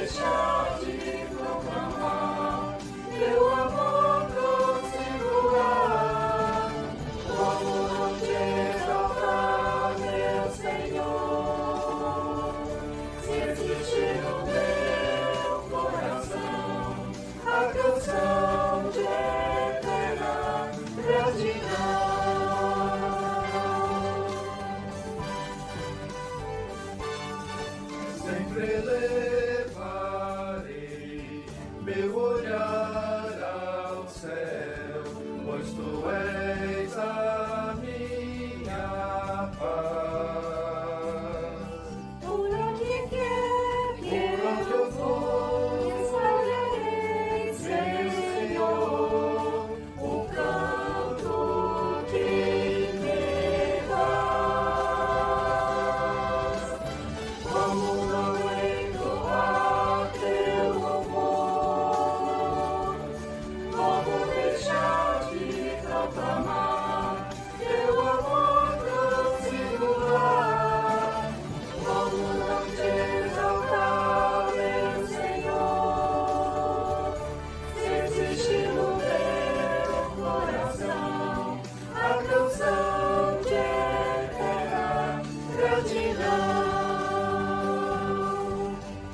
deixar de proclamar teu amor tão singular? Como não te exaltar, meu Senhor? Se existe no meu coração a canção de eterna gratidão. Sempre elevarei meu olhar ao céu, pois tu és a minha paz. Por onde quer que Por onde eu for, espalharei, Senhor, o canto que me dás. Como não entoar teu louvor? Como deixar de proclamar teu amor tão singular? Como não te exaltar, meu Senhor? Se existe no meu coração a canção de eterna gratidão.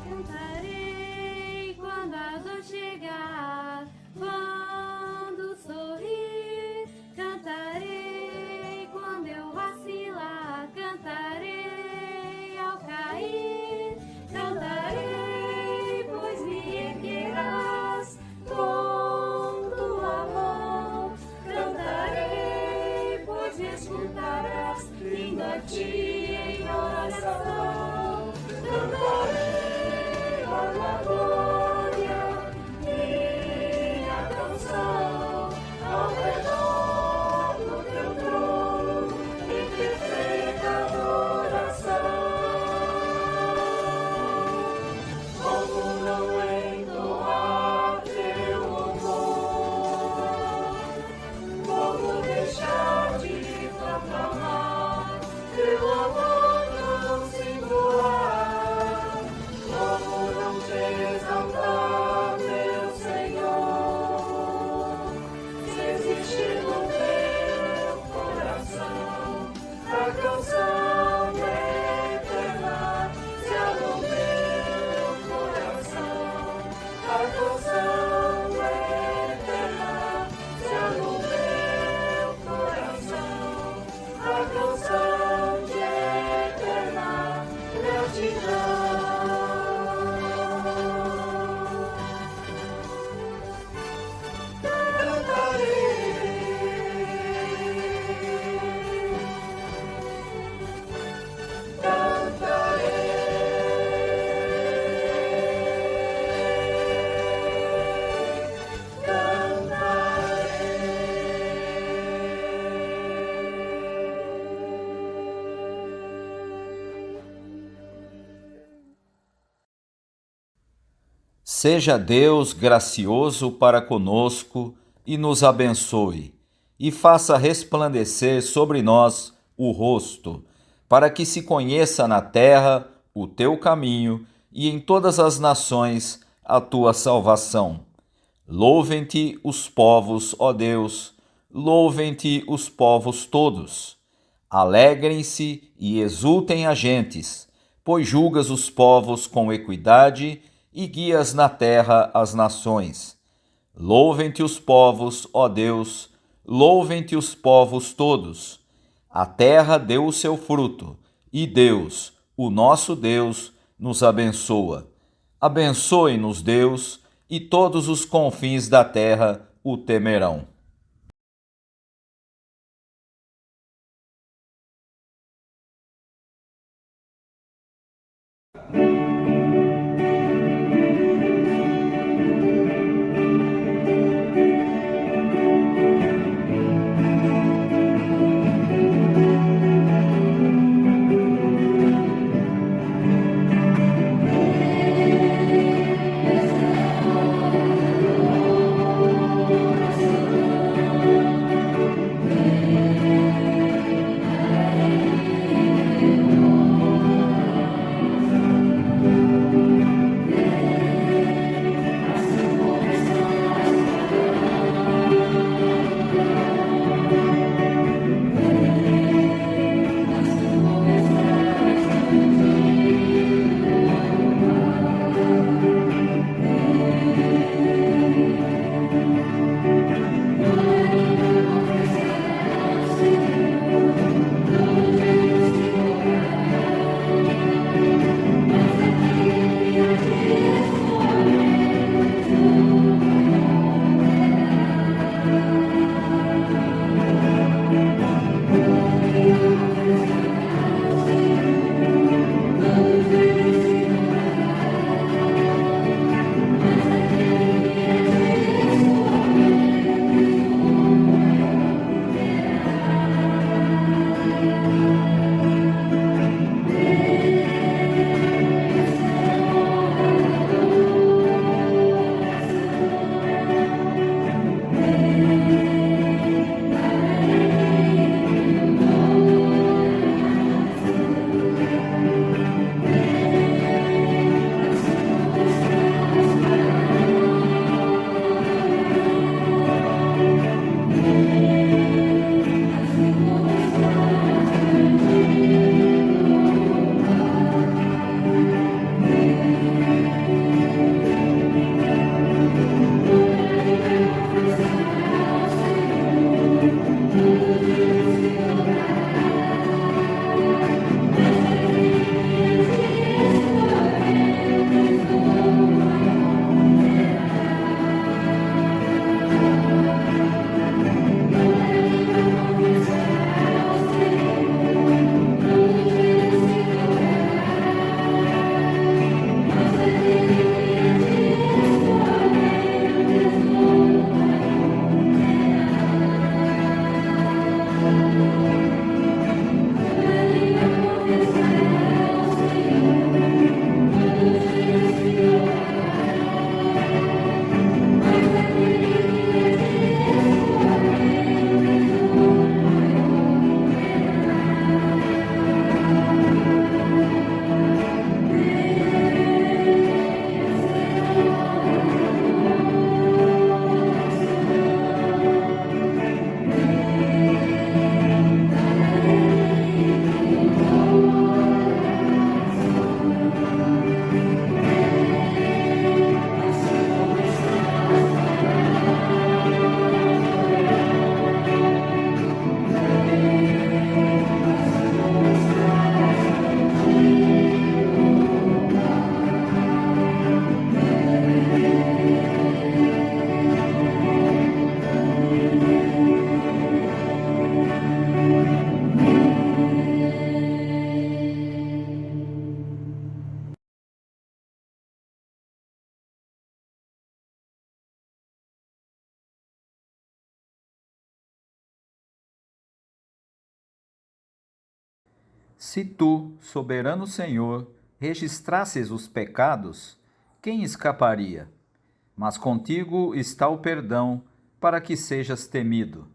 cantarei quando a dor chegar, quando sorrir, cantarei quando eu vacilar, cantarei ao cair, cantarei, pois me erguerás com tua mão, cantarei, pois me escutarás, indo a ti em oração, cantarei a glória, minha canção, ao redor do teu trono, em perfeita adoração. Como não entoar teu louvor? Como deixar de proclamar teu amor tão singular? Como não te exaltar, meu Senhor? Se existe no meu coração a canção eterna, se há no meu coração a canção eterna, se há no meu coração a canção de eterna gratidão. Seja Deus gracioso para conosco e nos abençoe, e faça resplandecer sobre nós o rosto, para que se conheça na terra o teu caminho e em todas as nações a tua salvação. Louvem-te os povos, ó Deus, louvem-te os povos todos. Alegrem-se e exultem as gentes, pois julgas os povos com equidade e guias na terra as nações. Louvem-te os povos, ó Deus, louvem-te os povos todos. A terra deu o seu fruto, e Deus, o nosso Deus, nos abençoa. Abençoe-nos, Deus, e todos os confins da terra o temerão. Se tu, soberano Senhor, registrasses os pecados, quem escaparia? Mas contigo está o perdão, para que sejas temido.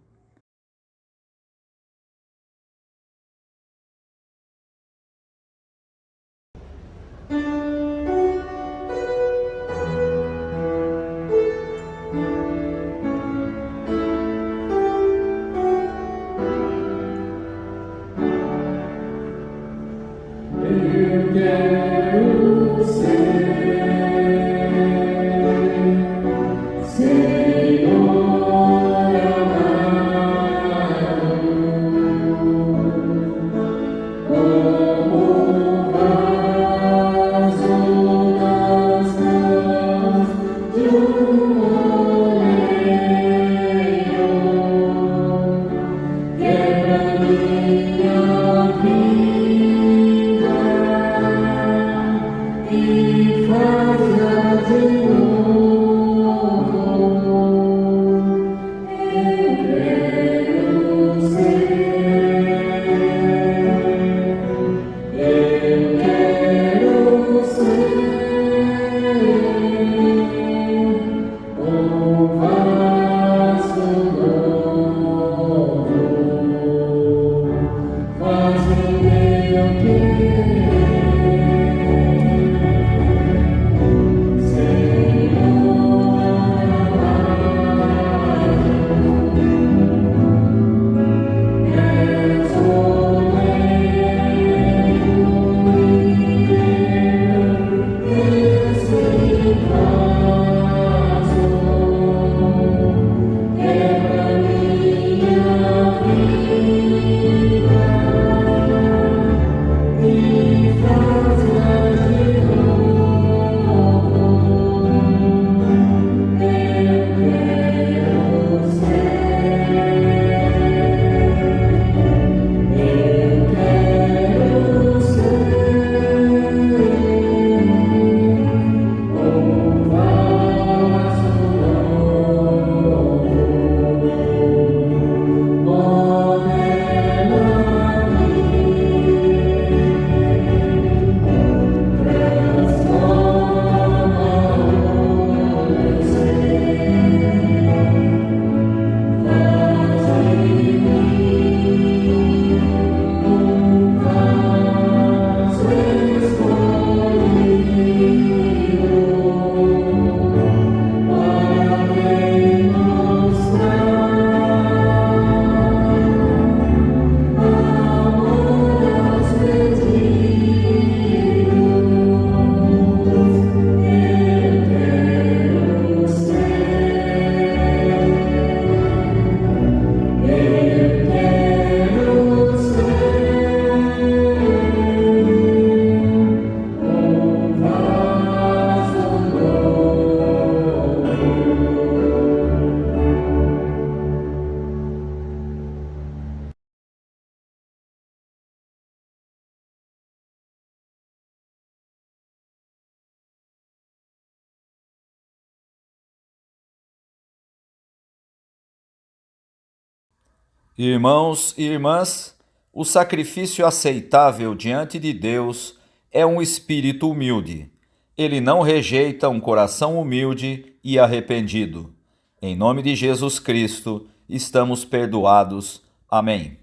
Irmãos e irmãs, o sacrifício aceitável diante de Deus é um espírito humilde. Ele não rejeita um coração humilde e arrependido. Em nome de Jesus Cristo, estamos perdoados. Amém.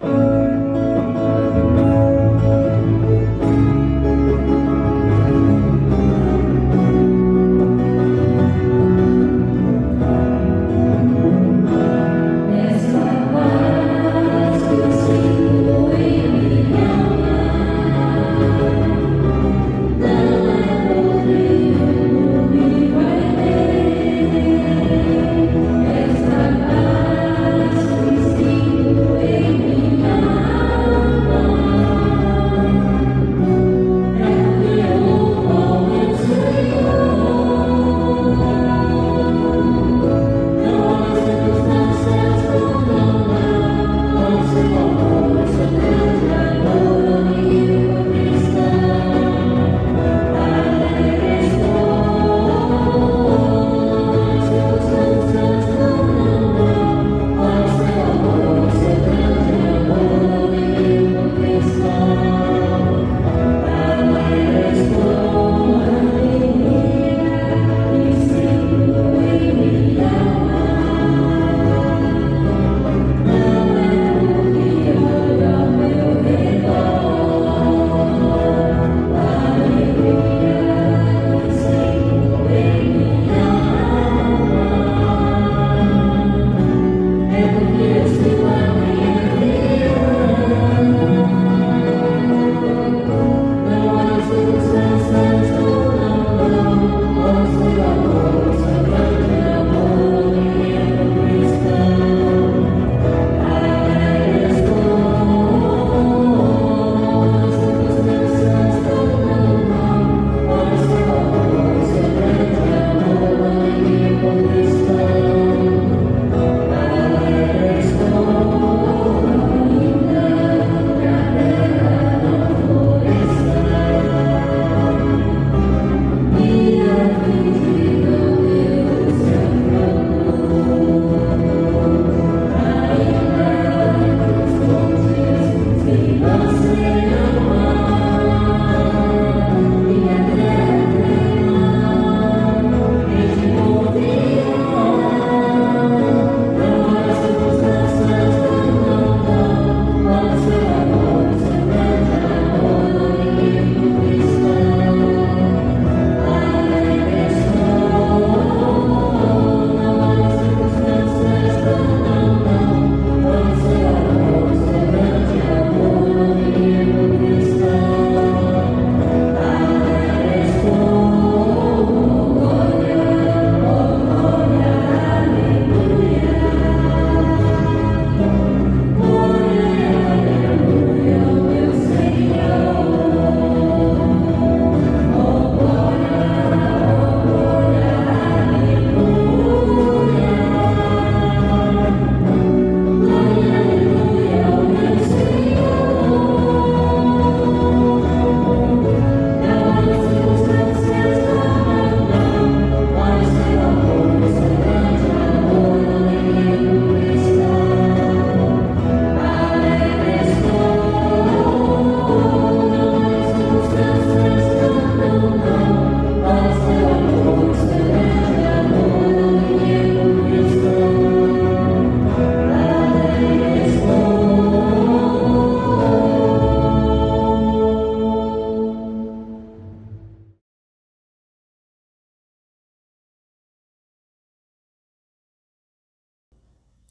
Não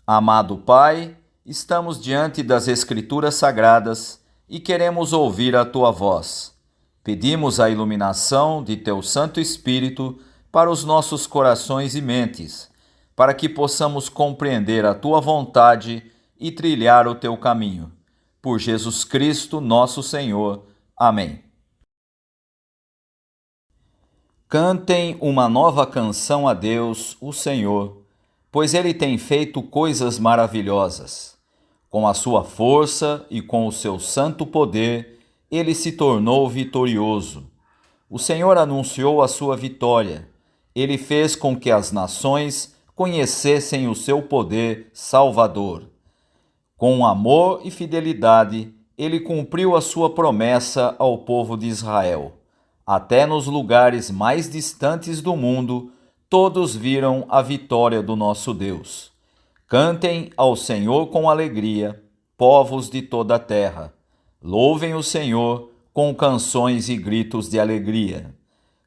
Amado Pai, estamos diante das Escrituras Sagradas e queremos ouvir a Tua voz. Pedimos a iluminação de Teu Santo Espírito para os nossos corações e mentes, para que possamos compreender a Tua vontade e trilhar o Teu caminho. Por Jesus Cristo, nosso Senhor. Amém. Cantem uma nova canção a Deus, o Senhor, pois Ele tem feito coisas maravilhosas. Com a sua força e com o seu santo poder, Ele se tornou vitorioso. O Senhor anunciou a sua vitória. Ele fez com que as nações conhecessem o seu poder salvador. Com amor e fidelidade, Ele cumpriu a sua promessa ao povo de Israel. Até nos lugares mais distantes do mundo, todos viram a vitória do nosso Deus. Cantem ao Senhor com alegria, povos de toda a terra. Louvem o Senhor com canções e gritos de alegria.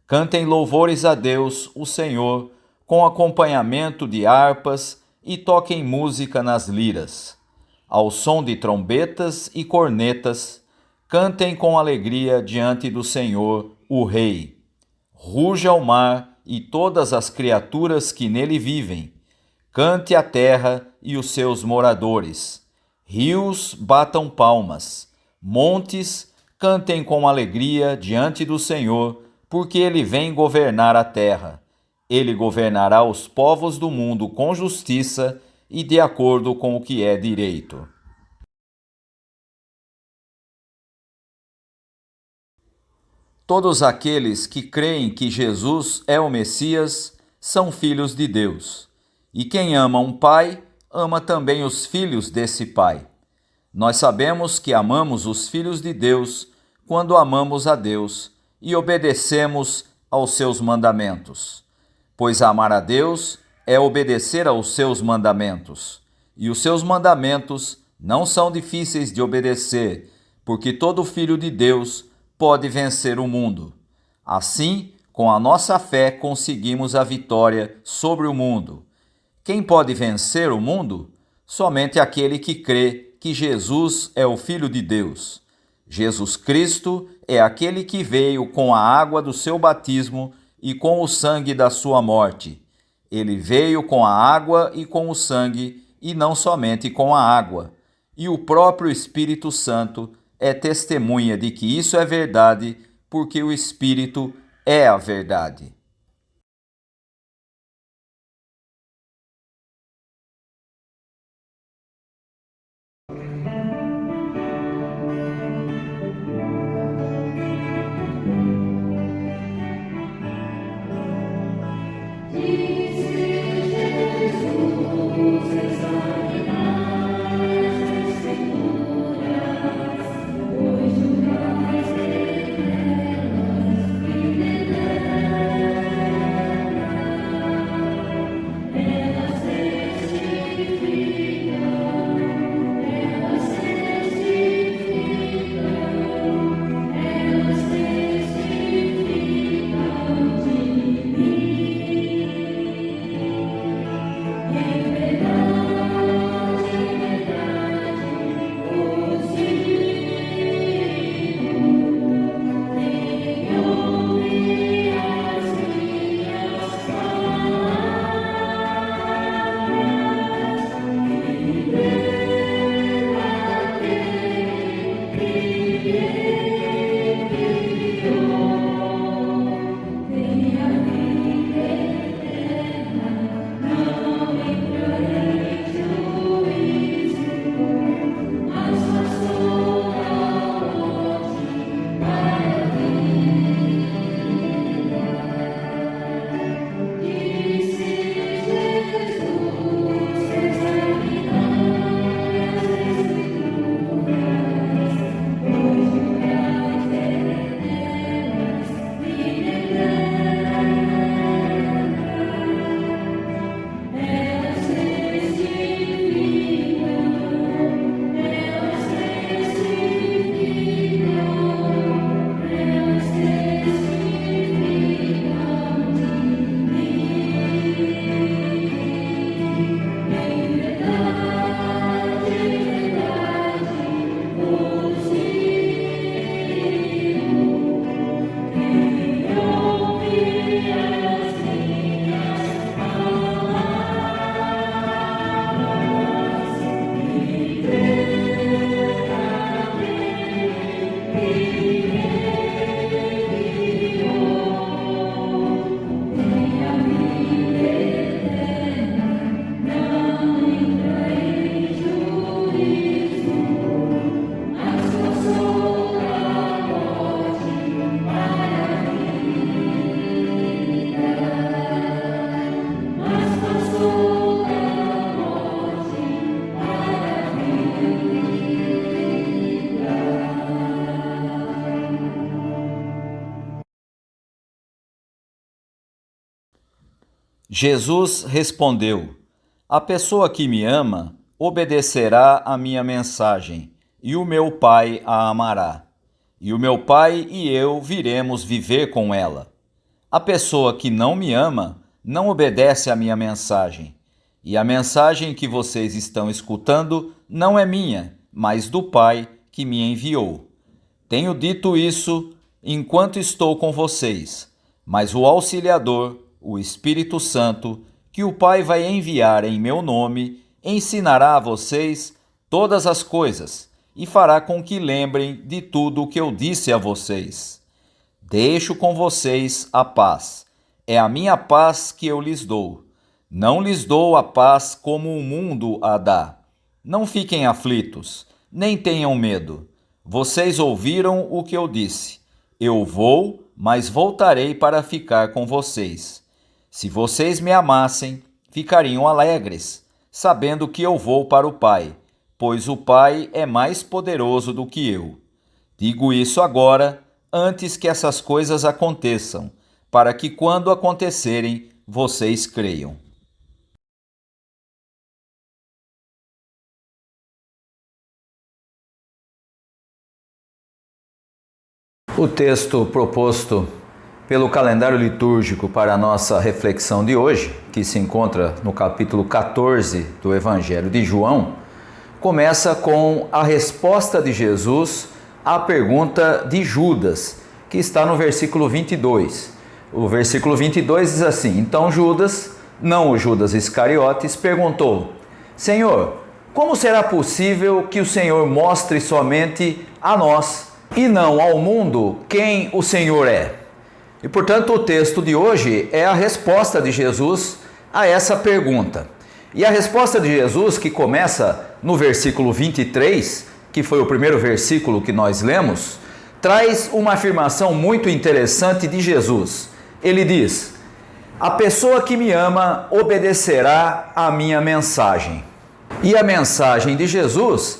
Cantem louvores a Deus, o Senhor, com acompanhamento de harpas e toquem música nas liras. Ao som de trombetas e cornetas, cantem com alegria diante do Senhor, o Rei. Ruja o mar e todas as criaturas que nele vivem. Cante a terra e os seus moradores. Rios batam palmas. Montes cantem com alegria diante do Senhor, porque ele vem governar a terra. Ele governará os povos do mundo com justiça e de acordo com o que é direito. Todos aqueles que creem que Jesus é o Messias são filhos de Deus. E quem ama um pai, ama também os filhos desse pai. Nós sabemos que amamos os filhos de Deus quando amamos a Deus e obedecemos aos seus mandamentos. Pois amar a Deus é obedecer aos seus mandamentos. E os seus mandamentos não são difíceis de obedecer, porque todo filho de Deus pode vencer o mundo. Assim, com a nossa fé, conseguimos a vitória sobre o mundo. Quem pode vencer o mundo? Somente aquele que crê que Jesus é o Filho de Deus. Jesus Cristo é aquele que veio com a água do seu batismo e com o sangue da sua morte. Ele veio com a água e com o sangue, e não somente com a água. E o próprio Espírito Santo é testemunha de que isso é verdade, porque o Espírito é a verdade. Jesus respondeu: A pessoa que me ama obedecerá à minha mensagem, e o meu Pai a amará. E o meu Pai e eu viremos viver com ela. A pessoa que não me ama não obedece à minha mensagem. E a mensagem que vocês estão escutando não é minha, mas do Pai que me enviou. Tenho dito isso enquanto estou com vocês, mas o Auxiliador, o Espírito Santo, que o Pai vai enviar em meu nome, ensinará a vocês todas as coisas e fará com que lembrem de tudo o que eu disse a vocês. Deixo com vocês a paz. É a minha paz que eu lhes dou. Não lhes dou a paz como o mundo a dá. Não fiquem aflitos, nem tenham medo. Vocês ouviram o que eu disse. Eu vou, mas voltarei para ficar com vocês. Se vocês me amassem, ficariam alegres, sabendo que eu vou para o Pai, pois o Pai é mais poderoso do que eu. Digo isso agora, antes que essas coisas aconteçam, para que quando acontecerem, vocês creiam. O texto proposto pelo calendário litúrgico para a nossa reflexão de hoje, que se encontra no capítulo 14 do Evangelho de João, começa com a resposta de Jesus à pergunta de Judas, que está no versículo 22. O versículo 22 diz assim: Então Judas, não o Judas Iscariotes, perguntou: Senhor, como será possível que o Senhor mostre somente a nós e não ao mundo quem o Senhor é? E, portanto, o texto de hoje é a resposta de Jesus a essa pergunta. E a resposta de Jesus, que começa no versículo 23, que foi o primeiro versículo que nós lemos, traz uma afirmação muito interessante de Jesus. Ele diz: A pessoa que me ama obedecerá à minha mensagem. E a mensagem de Jesus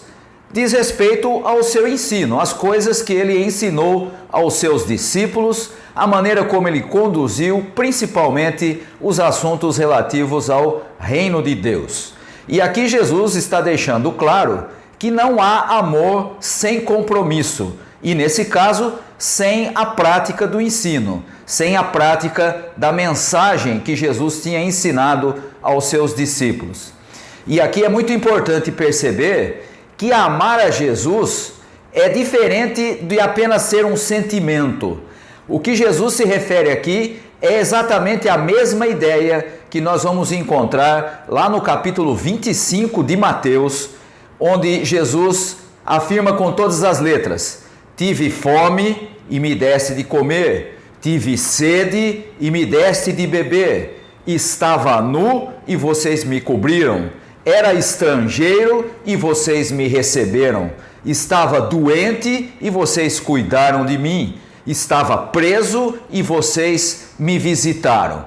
diz respeito ao seu ensino, às coisas que ele ensinou aos seus discípulos, a maneira como ele conduziu, principalmente os assuntos relativos ao reino de Deus. E aqui Jesus está deixando claro que não há amor sem compromisso, e nesse caso, sem a prática do ensino, sem a prática da mensagem que Jesus tinha ensinado aos seus discípulos. E aqui é muito importante perceber que amar a Jesus é diferente de apenas ser um sentimento. O que Jesus se refere aqui é exatamente a mesma ideia que nós vamos encontrar lá no capítulo 25 de Mateus, onde Jesus afirma com todas as letras: Tive fome e me deste de comer, tive sede e me deste de beber, estava nu e vocês me cobriram, era estrangeiro e vocês me receberam, estava doente e vocês cuidaram de mim, estava preso e vocês me visitaram.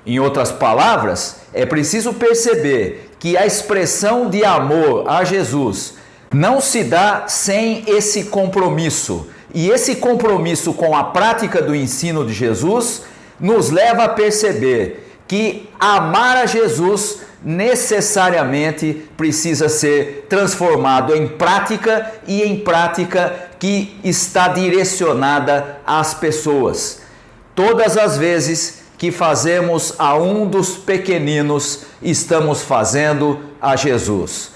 Em outras palavras, é preciso perceber que a expressão de amor a Jesus não se dá sem esse compromisso. E esse compromisso com a prática do ensino de Jesus nos leva a perceber que amar a Jesus necessariamente precisa ser transformado em prática, e em prática que está direcionada às pessoas. Todas as vezes que fazemos a um dos pequeninos, estamos fazendo a Jesus.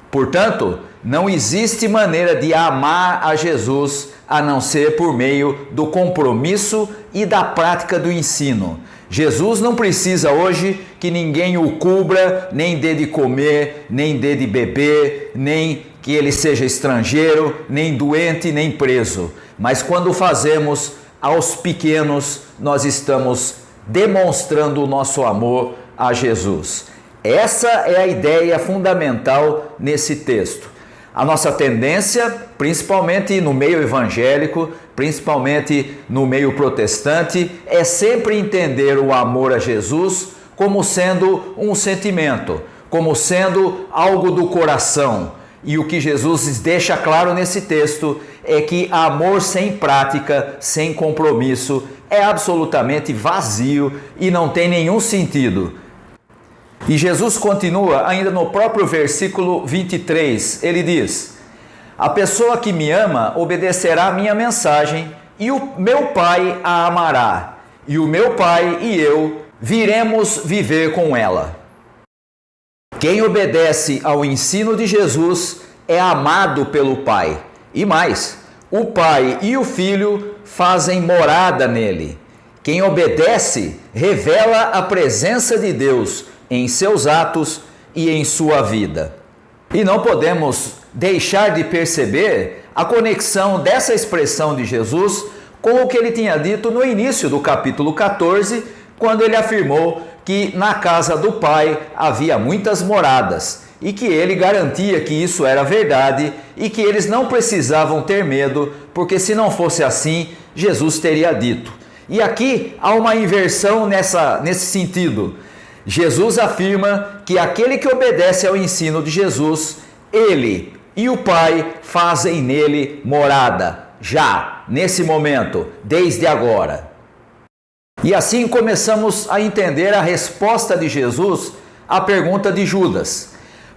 Portanto, não existe maneira de amar a Jesus a não ser por meio do compromisso e da prática do ensino. Jesus não precisa hoje que ninguém o cubra, nem dê de comer, nem dê de beber, nem que ele seja estrangeiro, nem doente, nem preso. Mas quando fazemos aos pequenos, nós estamos demonstrando o nosso amor a Jesus. Essa é a ideia fundamental nesse texto. A nossa tendência, principalmente no meio evangélico, principalmente no meio protestante, é sempre entender o amor a Jesus como sendo um sentimento, como sendo algo do coração. E o que Jesus deixa claro nesse texto é que amor sem prática, sem compromisso, é absolutamente vazio e não tem nenhum sentido. E Jesus continua ainda no próprio versículo 23, ele diz: a pessoa que me ama obedecerá a minha mensagem, e o meu Pai a amará, e o meu Pai e eu viremos viver com ela. Quem obedece ao ensino de Jesus é amado pelo Pai. E mais, o Pai e o Filho fazem morada nele. Quem obedece revela a presença de Deus em seus atos e em sua vida. E não podemos deixar de perceber a conexão dessa expressão de Jesus com o que ele tinha dito no início do capítulo 14, quando ele afirmou que na casa do Pai havia muitas moradas e que ele garantia que isso era verdade e que eles não precisavam ter medo, porque se não fosse assim, Jesus teria dito. E aqui há uma inversão nesse sentido. Jesus afirma que aquele que obedece ao ensino de Jesus, ele e o Pai fazem nele morada, já, nesse momento, desde agora. E assim começamos a entender a resposta de Jesus à pergunta de Judas.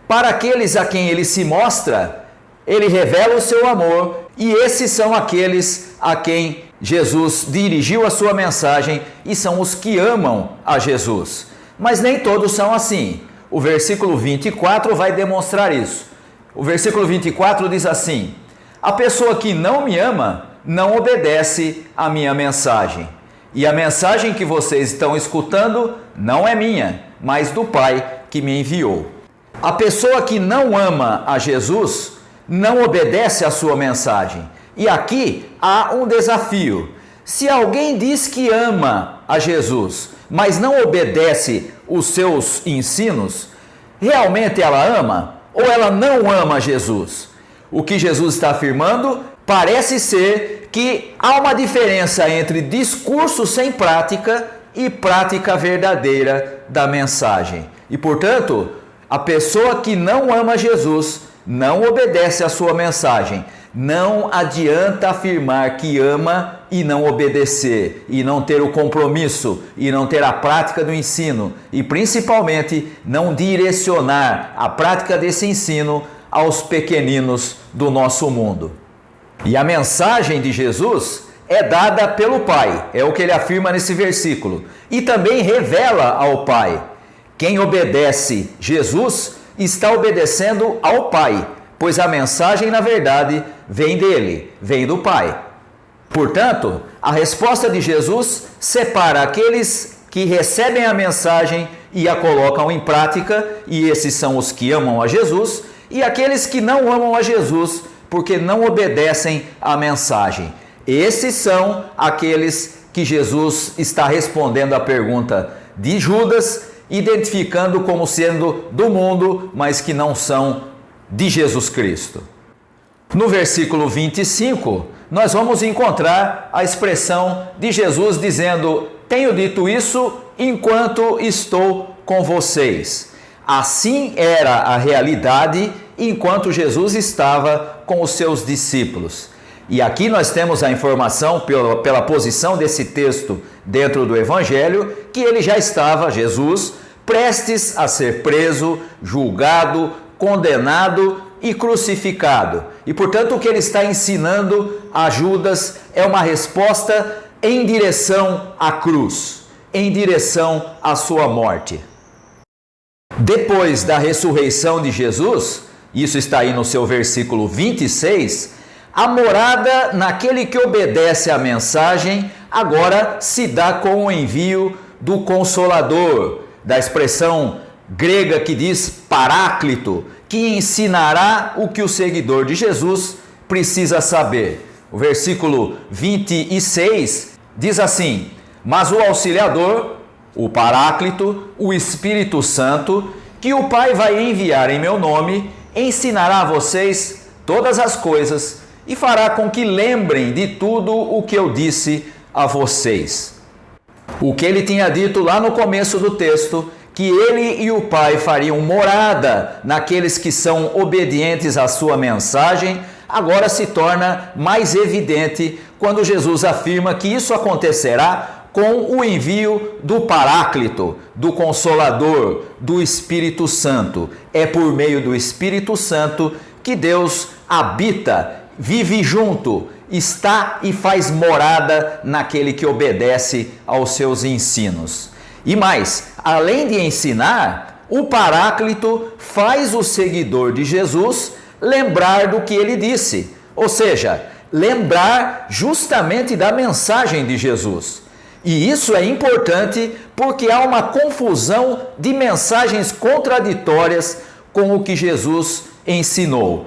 Para aqueles a quem ele se mostra, ele revela o seu amor, e esses são aqueles a quem Jesus dirigiu a sua mensagem e são os que amam a Jesus. Mas nem todos são assim. O versículo 24 vai demonstrar isso. O versículo 24 diz assim: a pessoa que não me ama não obedece à minha mensagem. E a mensagem que vocês estão escutando não é minha, mas do Pai que me enviou. A pessoa que não ama a Jesus não obedece à sua mensagem. E aqui há um desafio. Se alguém diz que ama a Jesus, mas não obedece os seus ensinos, realmente ela ama ou ela não ama Jesus? O que Jesus está afirmando parece ser que há uma diferença entre discurso sem prática e prática verdadeira da mensagem. E, portanto, a pessoa que não ama Jesus não obedece à sua mensagem. Não adianta afirmar que ama e não obedecer, e não ter o compromisso, e não ter a prática do ensino, e principalmente não direcionar a prática desse ensino aos pequeninos do nosso mundo. E a mensagem de Jesus é dada pelo Pai, é o que ele afirma nesse versículo, e também revela ao Pai. Quem obedece Jesus está obedecendo ao Pai, pois a mensagem, na verdade, vem dele, vem do Pai. Portanto, a resposta de Jesus separa aqueles que recebem a mensagem e a colocam em prática, e esses são os que amam a Jesus, e aqueles que não amam a Jesus porque não obedecem à mensagem. Esses são aqueles que Jesus está respondendo à pergunta de Judas, identificando como sendo do mundo, mas que não são de Jesus Cristo. No versículo 25, nós vamos encontrar a expressão de Jesus dizendo: tenho dito isso enquanto estou com vocês. Assim era a realidade enquanto Jesus estava com os seus discípulos. E aqui nós temos a informação, pela posição desse texto dentro do Evangelho, que ele já estava, Jesus, prestes a ser preso, julgado, condenado e crucificado. E portanto o que ele está ensinando a Judas é uma resposta em direção à cruz, em direção à sua morte. Depois da ressurreição de Jesus, isso está aí no seu versículo 26, a morada naquele que obedece à mensagem agora se dá com o envio do Consolador, da expressão grega que diz Paráclito, que ensinará o que o seguidor de Jesus precisa saber. O versículo 26 diz assim: mas o Auxiliador, o Paráclito, o Espírito Santo, que o Pai vai enviar em meu nome, ensinará a vocês todas as coisas e fará com que lembrem de tudo o que eu disse a vocês. O que ele tinha dito lá no começo do texto, que ele e o Pai fariam morada naqueles que são obedientes à sua mensagem, agora se torna mais evidente quando Jesus afirma que isso acontecerá com o envio do Paráclito, do Consolador, do Espírito Santo. É por meio do Espírito Santo que Deus habita, vive junto, está e faz morada naquele que obedece aos seus ensinos. E mais, além de ensinar, o Paráclito faz o seguidor de Jesus lembrar do que ele disse, ou seja, lembrar justamente da mensagem de Jesus. E isso é importante porque há uma confusão de mensagens contraditórias com o que Jesus ensinou.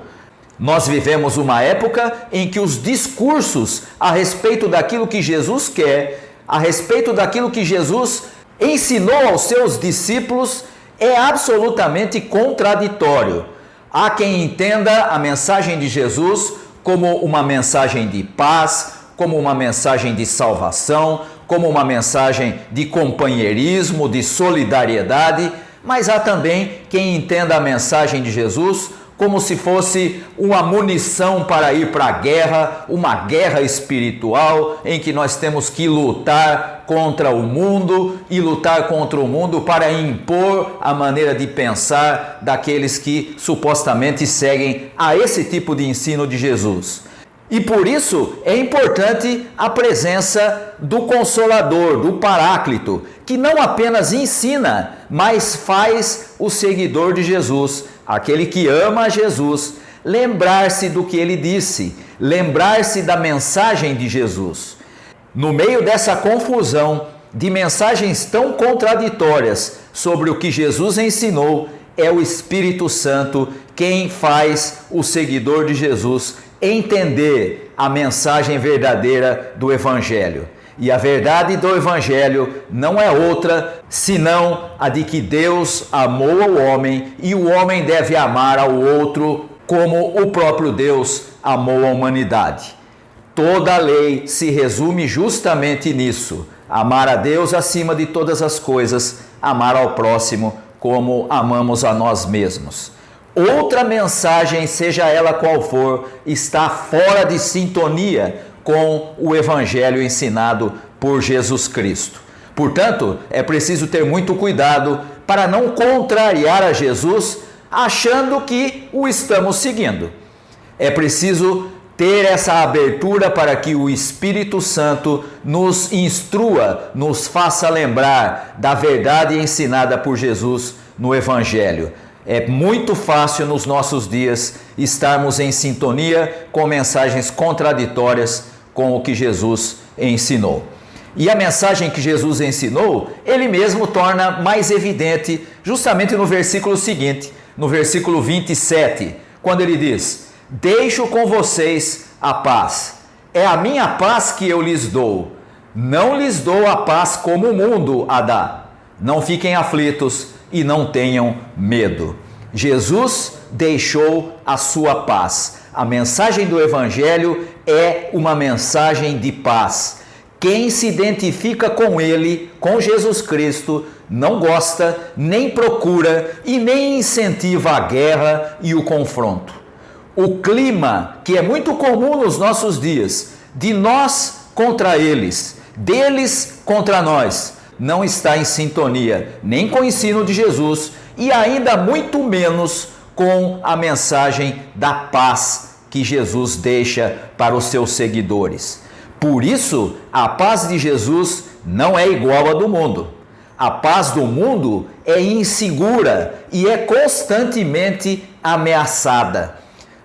Nós vivemos uma época em que os discursos a respeito daquilo que Jesus quer, a respeito daquilo que Jesus ensinou aos seus discípulos, é absolutamente contraditório. Há quem entenda a mensagem de Jesus como uma mensagem de paz, como uma mensagem de salvação, como uma mensagem de companheirismo, de solidariedade, mas há também quem entenda a mensagem de Jesus como se fosse uma munição para ir para a guerra, uma guerra espiritual em que nós temos que lutar contra o mundo e lutar contra o mundo para impor a maneira de pensar daqueles que supostamente seguem a esse tipo de ensino de Jesus. E por isso é importante a presença do Consolador, do Paráclito, que não apenas ensina, mas faz o seguidor de Jesus, aquele que ama a Jesus, lembrar-se do que ele disse, lembrar-se da mensagem de Jesus. No meio dessa confusão de mensagens tão contraditórias sobre o que Jesus ensinou, é o Espírito Santo quem faz o seguidor de Jesus entender a mensagem verdadeira do Evangelho. E a verdade do Evangelho não é outra senão a de que Deus amou ao homem e o homem deve amar ao outro como o próprio Deus amou a humanidade. Toda a lei se resume justamente nisso: amar a Deus acima de todas as coisas, amar ao próximo como amamos a nós mesmos. Outra mensagem, seja ela qual for, está fora de sintonia com o Evangelho ensinado por Jesus Cristo. Portanto, é preciso ter muito cuidado para não contrariar a Jesus achando que o estamos seguindo. É preciso ter essa abertura para que o Espírito Santo nos instrua, nos faça lembrar da verdade ensinada por Jesus no Evangelho. É muito fácil nos nossos dias estarmos em sintonia com mensagens contraditórias com o que Jesus ensinou. E a mensagem que Jesus ensinou, ele mesmo torna mais evidente justamente no versículo seguinte, no versículo 27, quando ele diz: deixo com vocês a paz, é a minha paz que eu lhes dou, não lhes dou a paz como o mundo a dá, não fiquem aflitos e não tenham medo. Jesus deixou a sua paz. A mensagem do Evangelho é uma mensagem de paz. Quem se identifica com ele, com Jesus Cristo, não gosta, nem procura e nem incentiva a guerra e o confronto. O clima, que é muito comum nos nossos dias, de nós contra eles, deles contra nós, não está em sintonia nem com o ensino de Jesus e ainda muito menos com a mensagem da paz que Jesus deixa para os seus seguidores. Por isso, a paz de Jesus não é igual à do mundo. A paz do mundo é insegura e é constantemente ameaçada.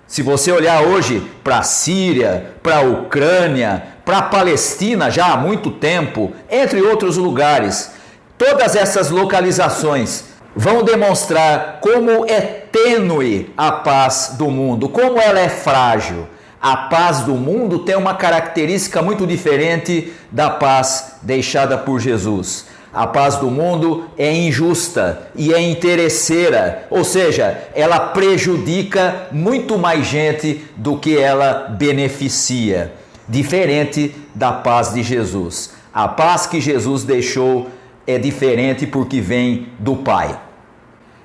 Se você olhar hoje para a Síria, para a Ucrânia, para a Palestina já há muito tempo, entre outros lugares, todas essas localizações vão demonstrar como é tênue a paz do mundo, como ela é frágil. A paz do mundo tem uma característica muito diferente da paz deixada por Jesus. A paz do mundo é injusta e é interesseira, ou seja, ela prejudica muito mais gente do que ela beneficia, diferente da paz de Jesus. A paz que Jesus deixou é diferente porque vem do Pai.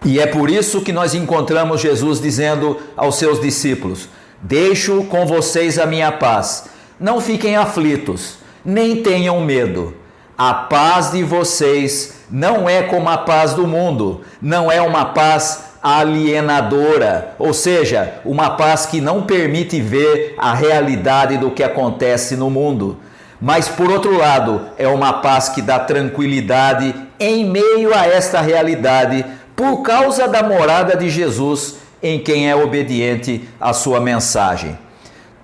E é por isso que nós encontramos Jesus dizendo aos seus discípulos: deixo com vocês a minha paz, não fiquem aflitos, nem tenham medo. a paz de vocês não é como a paz do mundo, não é uma paz alienadora, ou seja, uma paz que não permite ver a realidade do que acontece no mundo. Mas, por outro lado, é uma paz que dá tranquilidade em meio a esta realidade, por causa da morada de Jesus em quem é obediente à sua mensagem.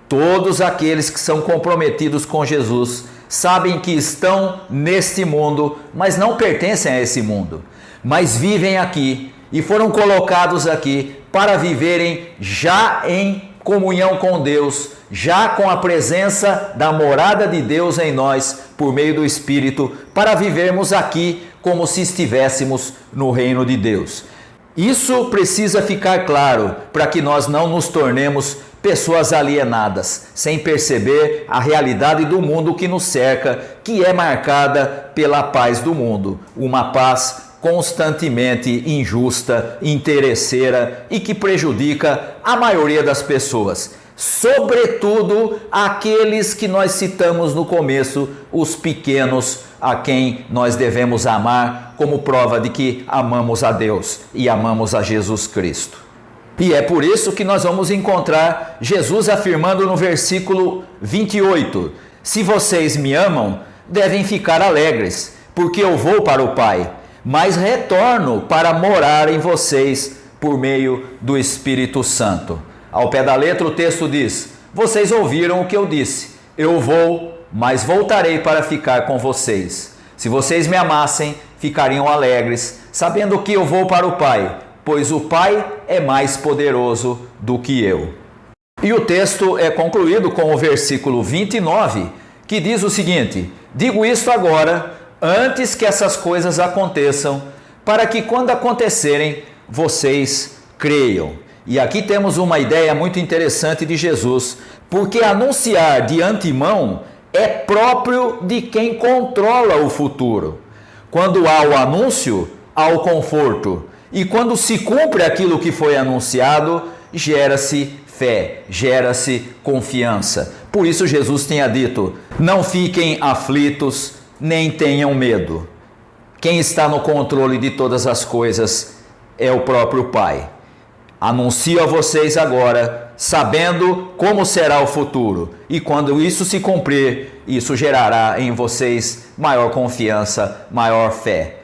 Todos aqueles que são comprometidos com Jesus sabem que estão neste mundo, mas não pertencem a esse mundo, mas vivem aqui e foram colocados aqui para viverem já em comunhão com Deus, já com a presença da morada de Deus em nós, por meio do Espírito, para vivermos aqui como se estivéssemos no reino de Deus. Isso precisa ficar claro para que nós não nos tornemos pessoas alienadas, sem perceber a realidade do mundo que nos cerca, que é marcada pela paz do mundo, uma paz constantemente injusta, interesseira e que prejudica a maioria das pessoas, sobretudo aqueles que nós citamos no começo, os pequenos, a quem nós devemos amar como prova de que amamos a Deus e amamos a Jesus Cristo. E é por isso que nós vamos encontrar Jesus afirmando no versículo 28, se vocês me amam, devem ficar alegres, porque eu vou para o Pai, mas retorno para morar em vocês por meio do Espírito Santo. Ao pé da letra o texto diz, vocês ouviram o que eu disse, eu vou, mas voltarei para ficar com vocês. Se vocês me amassem, ficariam alegres, sabendo que eu vou para o Pai, pois o Pai é mais poderoso do que eu. E o texto é concluído com o versículo 29, que diz o seguinte, digo isto agora, antes que essas coisas aconteçam, para que quando acontecerem, vocês creiam. E aqui temos uma ideia muito interessante de Jesus, porque anunciar de antemão é próprio de quem controla o futuro. Quando há o anúncio, há o conforto. E quando se cumpre aquilo que foi anunciado, gera-se fé, gera-se confiança. Por isso Jesus tinha dito, não fiquem aflitos, nem tenham medo. Quem está no controle de todas as coisas é o próprio Pai. Anuncio a vocês agora, sabendo como será o futuro. E quando isso se cumprir, isso gerará em vocês maior confiança, maior fé.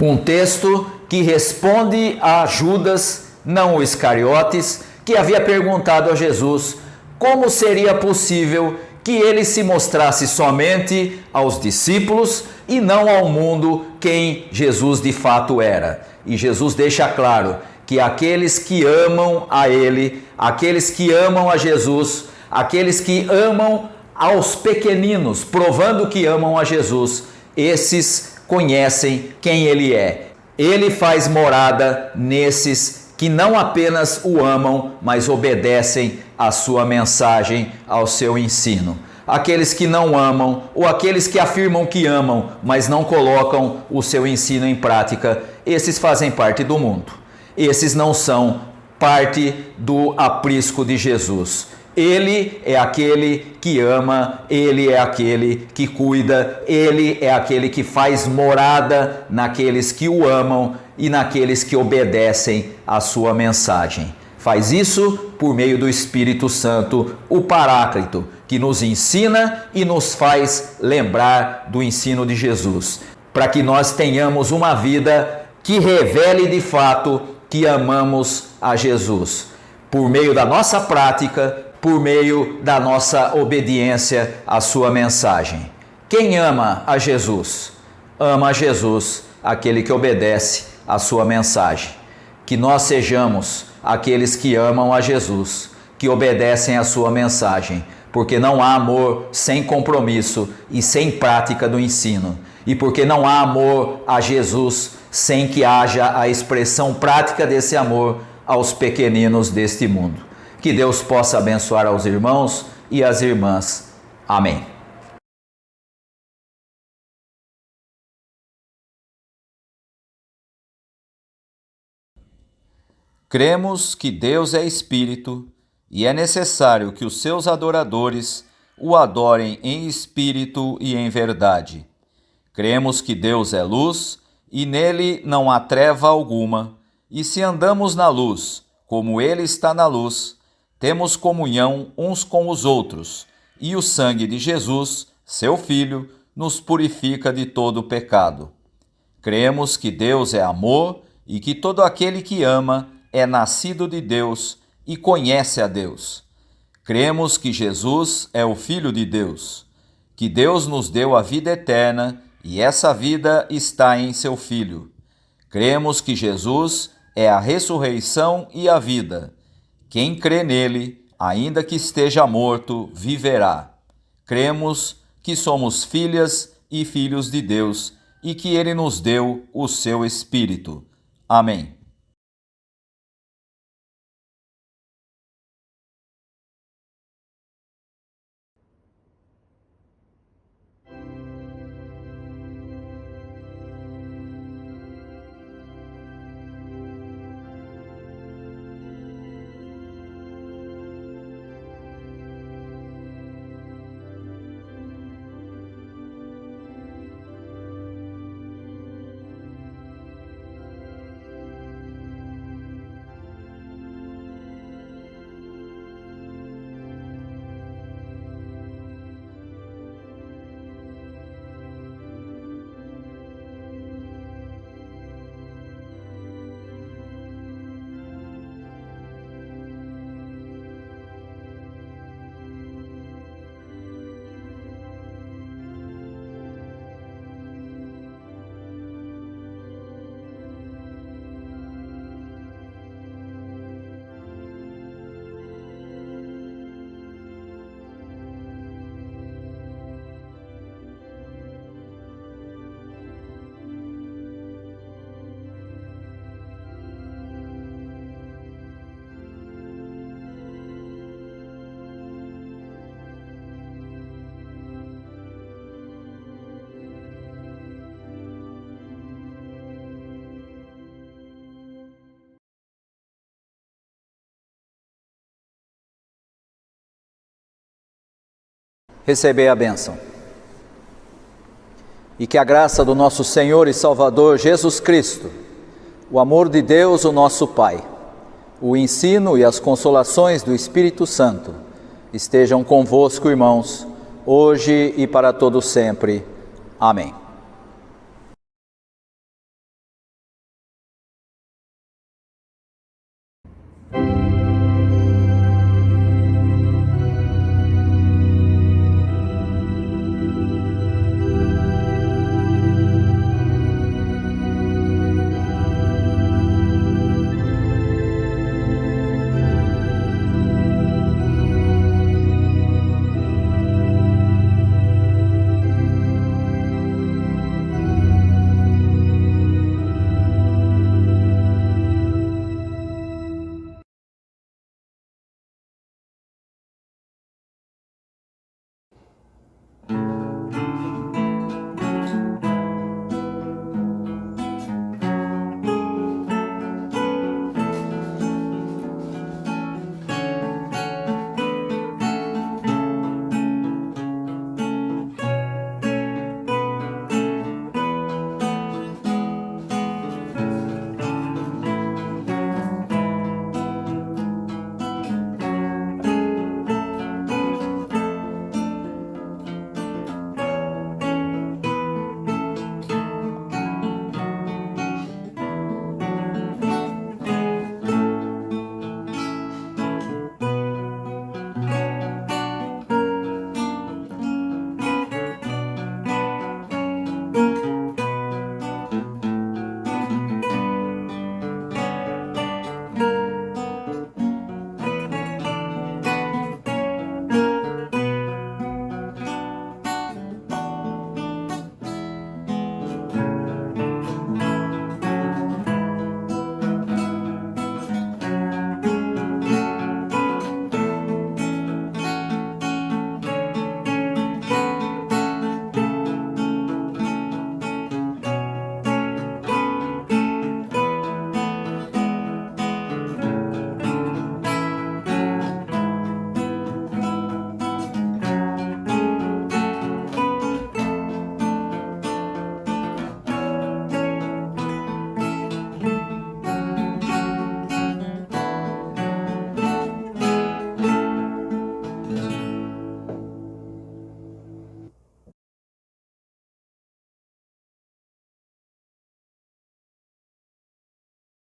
Um texto que responde a Judas, não o Iscariotes, que havia perguntado a Jesus como seria possível que ele se mostrasse somente aos discípulos e não ao mundo quem Jesus de fato era. E Jesus deixa claro que aqueles que amam a ele, aqueles que amam a Jesus, aqueles que amam aos pequeninos, provando que amam a Jesus, esses conhecem quem ele é. Ele faz morada nesses que não apenas o amam, mas obedecem à sua mensagem, ao seu ensino. Aqueles que não amam, ou aqueles que afirmam que amam, mas não colocam o seu ensino em prática, esses fazem parte do mundo. Esses não são parte do aprisco de Jesus. Ele é aquele que ama, ele é aquele que cuida, ele é aquele que faz morada naqueles que o amam e naqueles que obedecem à sua mensagem. Faz isso por meio do Espírito Santo, o Paráclito, que nos ensina e nos faz lembrar do ensino de Jesus, para que nós tenhamos uma vida que revele de fato que amamos a Jesus, por meio da nossa prática, por meio da nossa obediência à sua mensagem. Quem ama a Jesus? Ama a Jesus, aquele que obedece à sua mensagem. Que nós sejamos aqueles que amam a Jesus, que obedecem à sua mensagem, porque não há amor sem compromisso e sem prática do ensino, e porque não há amor a Jesus sem que haja a expressão prática desse amor aos pequeninos deste mundo. Que Deus possa abençoar aos irmãos e às irmãs. Amém. Cremos que Deus é Espírito e é necessário que os seus adoradores o adorem em espírito e em verdade. Cremos que Deus é luz e nele não há treva alguma, e se andamos na luz, como ele está na luz, temos comunhão uns com os outros, e o sangue de Jesus, seu Filho, nos purifica de todo pecado. Cremos que Deus é amor e que todo aquele que ama é nascido de Deus e conhece a Deus. Cremos que Jesus é o Filho de Deus, que Deus nos deu a vida eterna e essa vida está em seu Filho. Cremos que Jesus é a ressurreição e a vida. Quem crê nele, ainda que esteja morto, viverá. Cremos que somos filhas e filhos de Deus e que ele nos deu o seu Espírito. Amém. Recebei a bênção. E que a graça do nosso Senhor e Salvador Jesus Cristo, o amor de Deus, o nosso Pai, o ensino e as consolações do Espírito Santo estejam convosco, irmãos, hoje e para todo sempre. Amém.